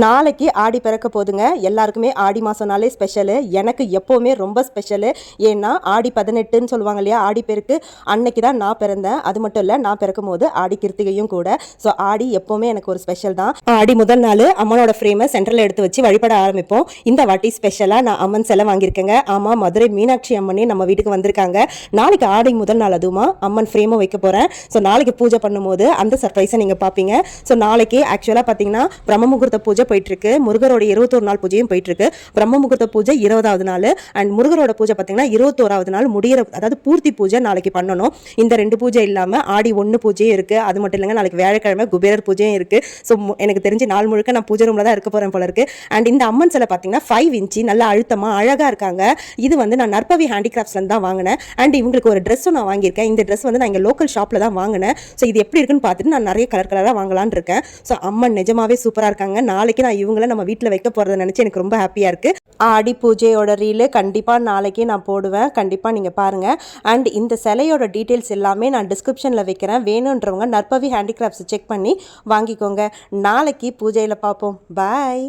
நாளைக்கு ஆடி பிறக்க போதுங்க. எல்லாருக்குமே ஆடி மாதம்னாலே ஸ்பெஷலு. எனக்கு எப்போவுமே ரொம்ப ஸ்பெஷலு. ஏன்னா ஆடி 18ன்னு சொல்லுவாங்க இல்லையா, ஆடி பெருக்கு. அன்னைக்கு தான் நான் பிறந்தேன். அது மட்டும் இல்லை, நான் பிறக்கும் போது ஆடி கிருத்திகையும் கூட. ஸோ ஆடி எப்போவுமே எனக்கு ஒரு ஸ்பெஷல் தான். ஆடி முதல் நாள் அம்மனோட ஃப்ரேமை சென்டரில் எடுத்து வச்சு வழிபட ஆரம்பிப்போம். இந்த வாட்டி ஸ்பெஷலாக நான் அம்மன் சிலை வாங்கியிருக்கேங்க. ஆமாம், மதுரை மீனாட்சி அம்மனே நம்ம வீட்டுக்கு வந்திருக்காங்க. நாளைக்கு ஆடி முதல் நாள் அதுவுமா அம்மன் ஃப்ரேமை வைக்க போகிறேன். ஸோ நாளைக்கு பூஜை பண்ணும்போது அந்த சர்ப்ரைஸை நீங்கள் பார்ப்பீங்க. ஸோ நாளைக்கு ஆக்சுவலாக பார்த்தீங்கன்னா பிரம்ம முகூர்த்த பூஜை போயிட்டு இருக்கு. முருகரோட 21 நாள் பூஜையும் போயிட்டு இருக்கு. பிரம்ம முகூர்த்த பூஜை 20வது நாள் அண்ட் முருகரோட பூஜை பார்த்தீங்கன்னா 21வது நாள் முடிகிற, அதாவது பூர்த்தி பூஜை நாளைக்கு பண்ணணும். இந்த 2 பூஜை இல்லாமல் ஆடி 1 பூஜையும் இருக்கு. அது மட்டும் இல்லைங்க, நாளைக்கு வியாழக்கிழமை குபேரர் பூஜையும் இருக்கு. ஸோ எனக்கு தெரிஞ்சு நாள் முழுக்க நான் பூஜை ரூம்ல தான் இருக்க போறேன் போல இருக்கு. அண்ட் இந்த அம்மன் சிலை பார்த்தீங்கன்னா 5 இன்ச்சு நல்லா அழுத்தமா அழகா இருக்காங்க. இது வந்து நான் நற்பவி ஹேண்டிகிராஃப்ட்ஸ்ல தான் வாங்கினேன். அண்ட் இவங்களுக்கு ஒரு ட்ரெஸ்ஸும் நான் வாங்கியிருக்கேன். இந்த ட்ரெஸ் வந்து நான் இங்கே லோக்கல் ஷாப்ல தான் வாங்கினேன். ஸோ இது எப்படி இருக்குன்னு பார்த்துட்டு நான் நிறைய கலராக வாங்கலான்னு இருக்கேன். ஸோ அம்மன் நிஜமாவே சூப்பராக இருக்காங்க. நாளைக்கு நான் இவங்கள நம்ம வீட்டில் வைக்க போகிறத நினச்சி எனக்கு ரொம்ப ஹாப்பியாக இருக்குது. ஆடி பூஜையோட ரீலு கண்டிப்பாக நாளைக்கு நான் போடுவேன். கண்டிப்பாக நீங்கள் பாருங்கள். அண்ட் இந்த சிலையோட டீட்டெயில்ஸ் எல்லாமே நான் டிஸ்கிரிப்ஷனில் வைக்கிறேன். வேணுன்றவங்க நற்பவி ஹேண்டிகிராஃப்ட்ஸ் செக் பண்ணி வாங்கிக்கோங்க. நாளைக்கு பூஜையில் பார்ப்போம். பாய்.